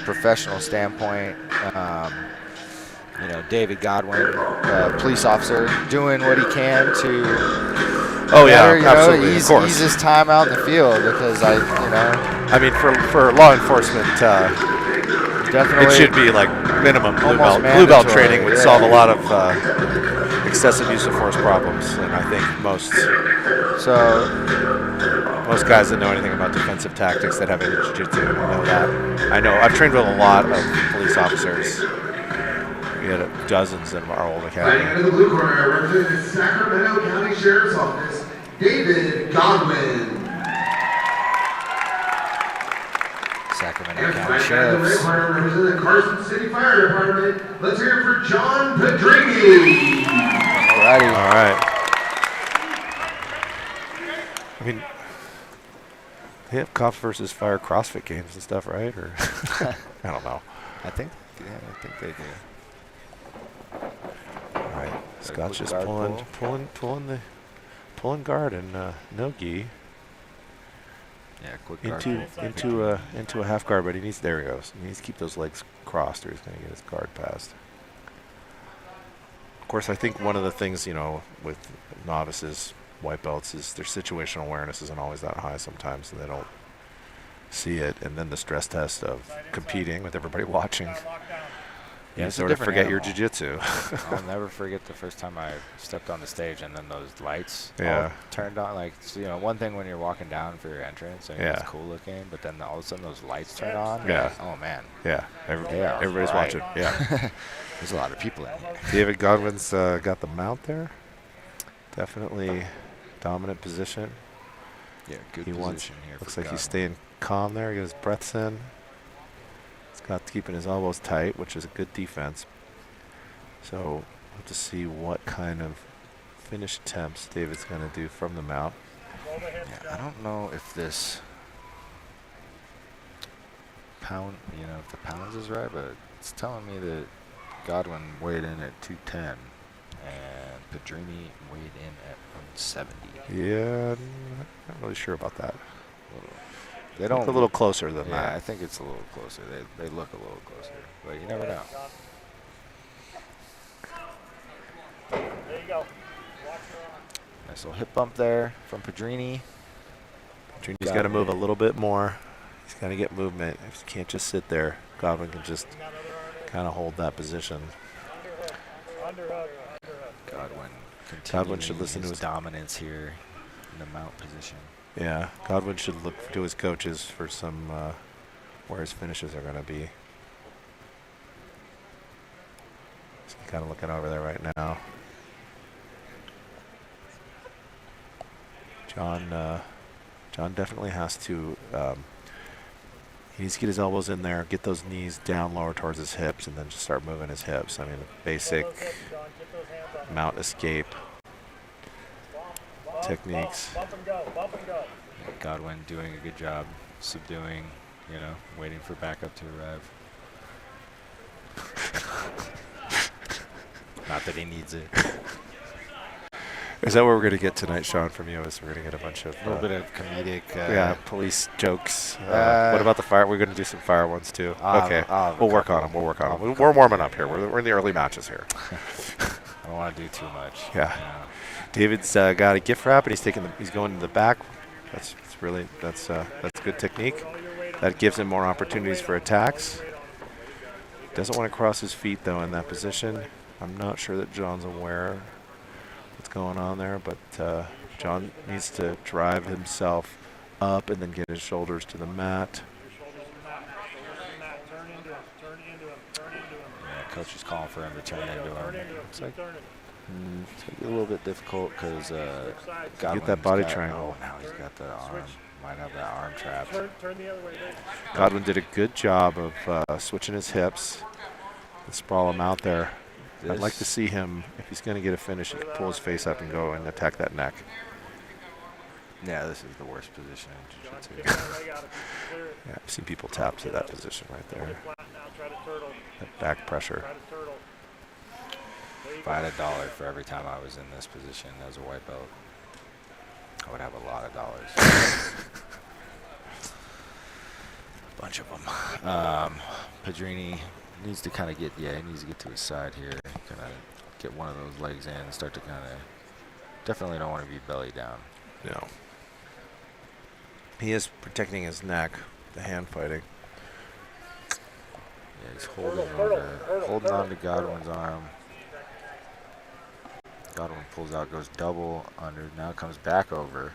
professional standpoint, you know, David Godwin, police officer, doing what he can to absolutely, ease his time out in the field because I mean, for law enforcement, definitely it should be like minimum blue belt training would solve a lot of excessive use of force problems, and I think most guys that know anything about defensive tactics that have any jiu-jitsu know that. I know I've trained with a lot of police officers. We had dozens in our old academy. Fighting in the blue corner, representing the Sacramento County Sheriff's Office, David Godwin. Sacramento County Sheriff's. In the red corner, representing the Carson City Fire Department, let's hear it for John Pedrini. Alrighty. All right. I mean, they have Cops versus Fire CrossFit games and stuff, right? Or I don't know. I think they do. All right, Scott's just pulling guard and no gi. Yeah, quick guard into a half guard, but there he goes. He needs to keep those legs crossed, or he's going to get his guard passed. Of course, I think one of the things with novices, white belts, is their situational awareness isn't always that high sometimes, and they don't see it. And then the stress test of competing with everybody watching. Yeah, you sort of forget your jiu-jitsu. I'll never forget the first time I stepped on the stage and then those lights all turned on. Like, one thing when you're walking down for your entrance and it's cool looking, but then all of a sudden those lights turn on. Yeah. Like, oh, man. Yeah. Everybody's watching. Yeah. There's a lot of people in here. David Godwin's got the mount there. Definitely dominant position. Yeah, good position here. Looks like he's staying calm there. He got his breaths in. Scott's keeping his elbows tight, which is a good defense. So we'll have to see what kind of finish attempts David's going to do from the mount. Yeah, I don't know if this pound, if the pounds is right, but it's telling me that Godwin weighed in at 210 and Pedrini weighed in at 170. Yeah, I'm not really sure about that. They don't look a little closer than that. Yeah, I think it's a little closer. They look a little closer, but you never know. There you go. Nice little hip bump there from Pedrini. Pedrini's got to move a little bit more. He's got to get movement. If he can't just sit there, Godwin can just kind of hold that position. Godwin should listen to his dominance here in the mount position. Yeah, Godwin should look to his coaches for some where his finishes are going to be. He's kind of looking over there right now. John definitely has to. He needs to get his elbows in there, get those knees down lower towards his hips, and then just start moving his hips. I mean, basic mount escape techniques. Godwin doing a good job subduing, waiting for backup to arrive. Not that he needs it. Is that what we're going to get tonight, Sean, from you? Is we're going to get a bunch of... A little bit of comedic... police jokes. What about the fire? We're going to do some fire ones, too. Okay. We'll work on them. We're warming up here. We're in the early matches here. I don't want to do too much. Yeah. David's got a gift wrap, and he's going to the back. That's good technique. That gives him more opportunities for attacks. Doesn't want to cross his feet, though, in that position. I'm not sure that John's aware what's going on there, but John needs to drive himself up and then get his shoulders to the mat. Yeah, coach is calling for him to turn into him. It's like a little bit difficult because get that body triangle. Oh, now he's got the arm. Might have that arm trapped. Godwin did a good job of switching his hips and sprawl him out there. I'd like to see him, if he's going to get a finish, he can pull his face up and go and attack that neck. Yeah, this is the worst position in jiu-jitsu. Yeah, I've seen people tap to that position right there. That back pressure. If I had $1 for every time I was in this position as a white belt, I would have a lot of dollars. bunch of them. Pedrini needs to kind of get, he needs to get to his side here. Kind of get one of those legs in and start to kind of, definitely don't want to be belly down. No. He is protecting his neck, the hand fighting. Yeah, he's holding on to Godwin's arm. Godwin pulls out, goes double under, now comes back over.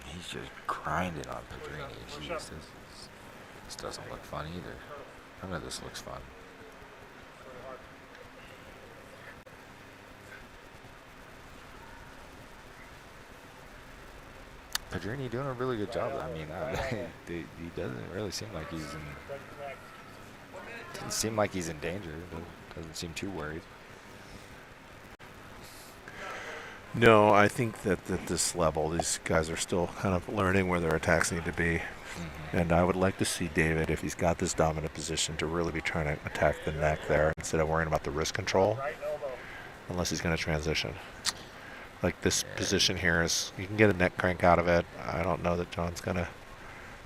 He's just grinding on Pedrini. Jeez, this doesn't look fun either. None of this looks fun. Pedrini doing a really good job. I mean, he doesn't really seem like he's in danger. Doesn't seem too worried. No, I think that at this level, these guys are still kind of learning where their attacks need to be. Mm-hmm. And I would like to see David, if he's got this dominant position, to really be trying to attack the neck there instead of worrying about the wrist control, unless he's going to transition. Like this position here is, you can get a neck crank out of it. I don't know that John's going to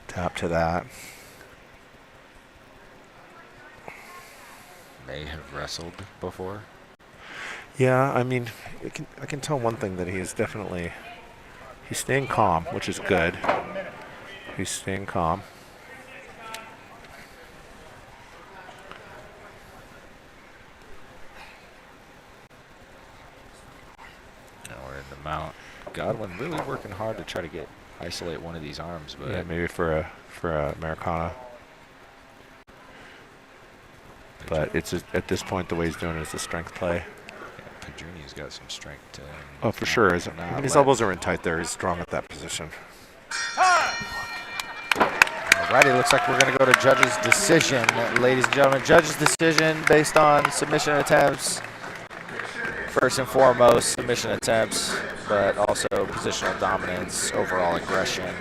tap to that. May have wrestled before. Yeah, I mean, I can tell one thing, that he's staying calm, which is good. He's staying calm. Now we're in the mount. Godwin really working hard to try to isolate one of these arms, but yeah, maybe for a Americana. But it's at this point, the way he's doing it is a strength play. Pedrini's got some strength to him. Oh, for sure. His elbows are in tight there. He's strong at that position. Alrighty, looks like we're going to go to judge's decision, ladies and gentlemen. Judge's decision based on submission attempts. First and foremost, submission attempts, but also positional dominance, overall aggression.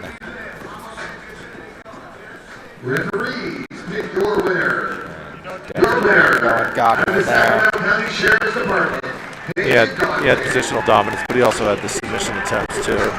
Referees, pick your winner. Your winner, Godwin there. County Sheriff's Department. He had positional dominance, but he also had the submission attempts too.